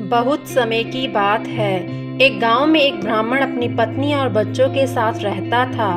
बहुत समय की बात है। एक गांव में एक ब्राह्मण अपनी पत्नी और बच्चों के साथ रहता था।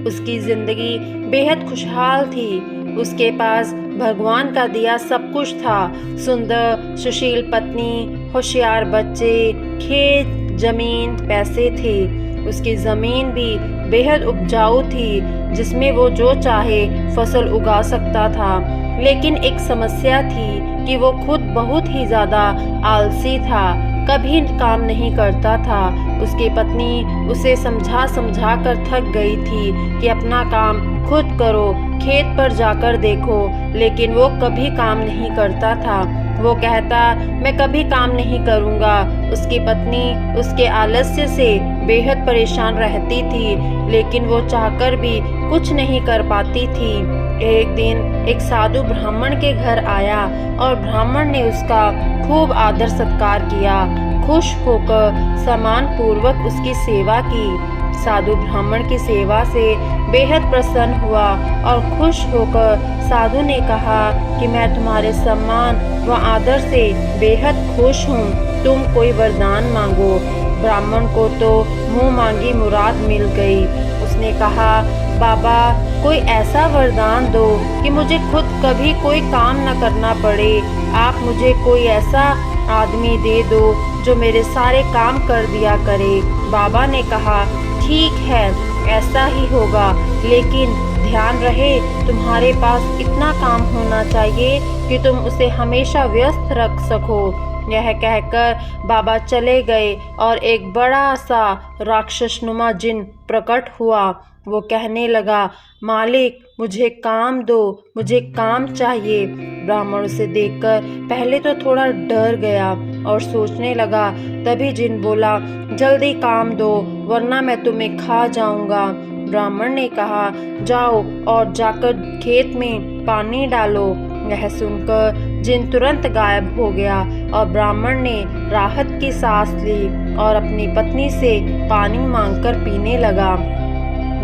उसकी जिंदगी बेहद खुशहाल थी। उसके पास भगवान का दिया सब कुछ था। सुंदर सुशील पत्नी, होशियार बच्चे, खेत, जमीन, पैसे थे। उसकी जमीन भी बेहद उपजाऊ थी, जिसमें वो जो चाहे फसल उगा सकता था। लेकिन एक समस्या थी कि वो खुद बहुत ही ज़्यादा आलसी था, कभी काम नहीं करता था। उसकी पत्नी उसे समझा समझा कर थक गई थी कि अपना काम खुद करो, खेत पर जाकर देखो, लेकिन वो कभी काम नहीं करता था। वो कहता, मैं कभी काम नहीं करूँगा। उसकी पत्नी उसके आलस्य से बेहद परेशान रहती थी, लेकिन वो चाहकर भी कुछ नहीं कर पाती थी। एक दिन एक साधु ब्राह्मण के घर आया और ब्राह्मण ने उसका खूब आदर सत्कार किया। खुश होकर सम्मान पूर्वक उसकी सेवा की। साधु ब्राह्मण की सेवा से बेहद प्रसन्न हुआ और खुश होकर साधु ने कहा कि मैं तुम्हारे सम्मान व आदर से बेहद खुश हूँ। तुम कोई वरदान मांगो। ब्राह्मण को तो मुंह मांगी मुराद मिल गई। उसने कहा, बाबा, कोई ऐसा वरदान दो कि मुझे खुद कभी कोई काम न करना पड़े। आप मुझे कोई ऐसा आदमी दे दो जो मेरे सारे काम कर दिया करे। बाबा ने कहा, ठीक है, ऐसा ही होगा, लेकिन ध्यान रहे तुम्हारे पास इतना काम होना चाहिए कि तुम उसे हमेशा व्यस्त रख सको। यह कहकर बाबा चले गए और एक बड़ा सा राक्षसनुमा जिन प्रकट हुआ। वो कहने लगा, मालिक, मुझे काम दो, मुझे काम चाहिए। ब्राह्मण उसे देखकर पहले तो थोड़ा डर गया और सोचने लगा। तभी जिन बोला, जल्दी काम दो, वरना मैं तुम्हें खा जाऊंगा। ब्राह्मण ने कहा, जाओ और जाकर खेत में पानी डालो। यह सुनकर जिन तुरंत गायब हो गया और ब्राह्मण ने राहत की सांस ली और अपनी पत्नी से पानी मांगकर पीने लगा।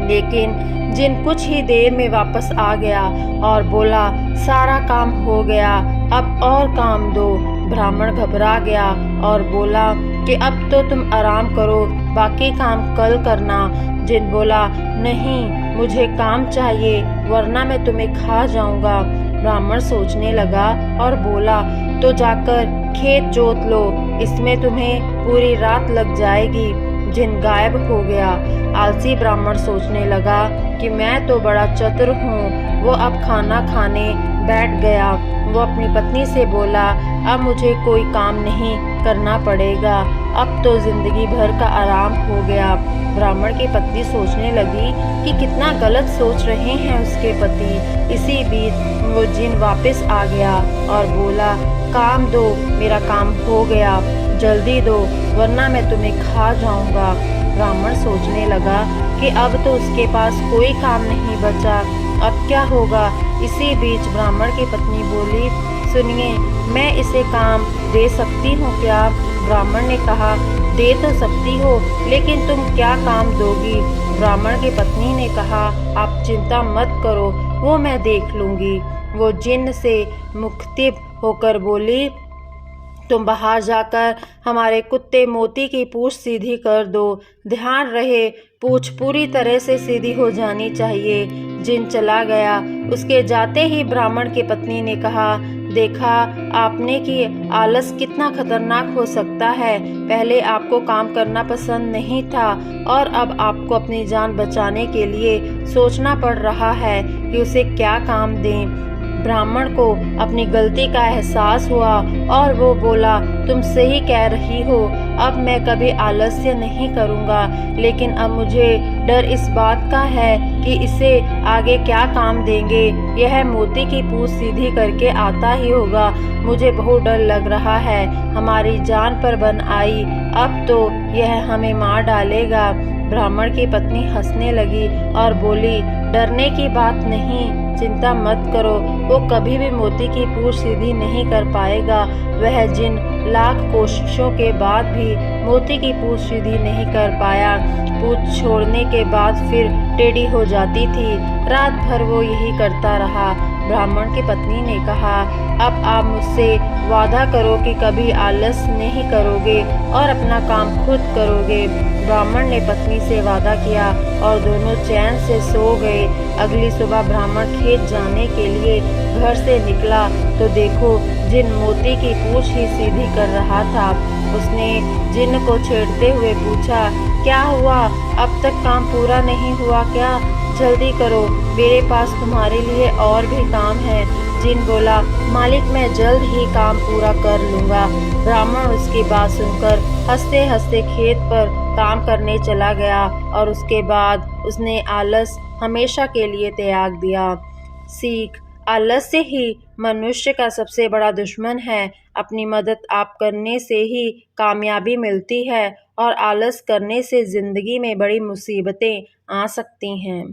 लेकिन जिन कुछ ही देर में वापस आ गया और बोला, सारा काम हो गया, अब और काम दो। ब्राह्मण घबरा गया और बोला कि अब तो तुम आराम करो, बाकी काम कल करना। जिन बोला, नहीं, मुझे काम चाहिए, वरना मैं तुम्हें खा जाऊंगा। ब्राह्मण सोचने लगा और बोला, तो जाकर खेत जोत लो, इसमें तुम्हें पूरी रात लग जाएगी। जिन गायब हो गया। आलसी ब्राह्मण सोचने लगा कि मैं तो बड़ा चतुर हूँ। वो अब खाना खाने बैठ गया। वो अपनी पत्नी से बोला, अब मुझे कोई काम नहीं करना पड़ेगा, अब तो जिंदगी भर का आराम हो गया। ब्राह्मण की पत्नी सोचने लगी कि कितना गलत सोच रहे हैं उसके पति। इसी बीच वो जिन वापस आ गया और बोला, काम दो, मेरा काम हो गया, जल्दी दो, वरना मैं तुम्हें खा जाऊंगा। ब्राह्मण सोचने लगा कि अब तो उसके पास कोई काम नहीं बचा, अब क्या होगा। इसी बीच ब्राह्मण की पत्नी बोली, सुनिए, मैं इसे काम दे सकती हूँ क्या? ब्राह्मण ने कहा, दे तो सकती हो, लेकिन तुम क्या काम दोगी? ब्राह्मण की पत्नी ने कहा, आप चिंता मत करो, वो मैं देख लूँगी। वो जिन्न से मुख्तिब होकर बोली, तुम बाहर जाकर हमारे कुत्ते मोती की पूंछ सीधी कर दो। ध्यान रहे, पूंछ पूरी तरह से सीधी हो जानी चाहिए। जिन चला गया। उसके जाते ही ब्राह्मण की पत्नी ने कहा, देखा आपने कि आलस कितना खतरनाक हो सकता है। पहले आपको काम करना पसंद नहीं था और अब आपको अपनी जान बचाने के लिए सोचना पड़ रहा है कि उसे क्या काम दें। ब्राह्मण को अपनी गलती का एहसास हुआ और वो बोला, तुम सही कह रही हो, अब मैं कभी आलस्य नहीं करूँगा, लेकिन अब मुझे डर इस बात का है कि इसे आगे क्या काम देंगे। यह मोती की पूंछ सीधी करके आता ही होगा। मुझे बहुत डर लग रहा है, हमारी जान पर बन आई, अब तो यह हमें मार डालेगा। ब्राह्मण की पत्नी हंसने लगी और बोली, डरने की बात नहीं, चिंता मत करो, वो कभी भी मोती की पूंछ सीधी नहीं कर पाएगा। वह जिन लाख कोशिशों के बाद भी मोती की पूंछ सीधी नहीं कर पाया। पूंछ छोड़ने के बाद फिर टेढ़ी हो जाती थी। रात भर वो यही करता रहा। ब्राह्मण की पत्नी ने कहा, अब आप मुझसे वादा करो कि कभी आलस नहीं करोगे और अपना काम खुद करोगे। ब्राह्मण ने पत्नी से वादा किया और दोनों चैन से सो गए। अगली सुबह ब्राह्मण खेत जाने के लिए घर से निकला तो देखो, जिन मोती की पूंछ ही सीधी कर रहा था। उसने जिन को छेड़ते हुए पूछा, क्या हुआ, अब तक काम पूरा नहीं हुआ क्या? जल्दी करो, मेरे पास तुम्हारे लिए और भी काम है। जिन बोला, मालिक मैं जल्द ही काम पूरा कर लूँगा। ब्राह्मण उसकी बात सुनकर हंसते हंसते खेत पर काम करने चला गया और उसके बाद उसने आलस हमेशा के लिए त्याग दिया। सीख: आलस्य ही मनुष्य का सबसे बड़ा दुश्मन है। अपनी मदद आप करने से ही कामयाबी मिलती है और आलस करने से जिंदगी में बड़ी मुसीबतें आ सकती हैं।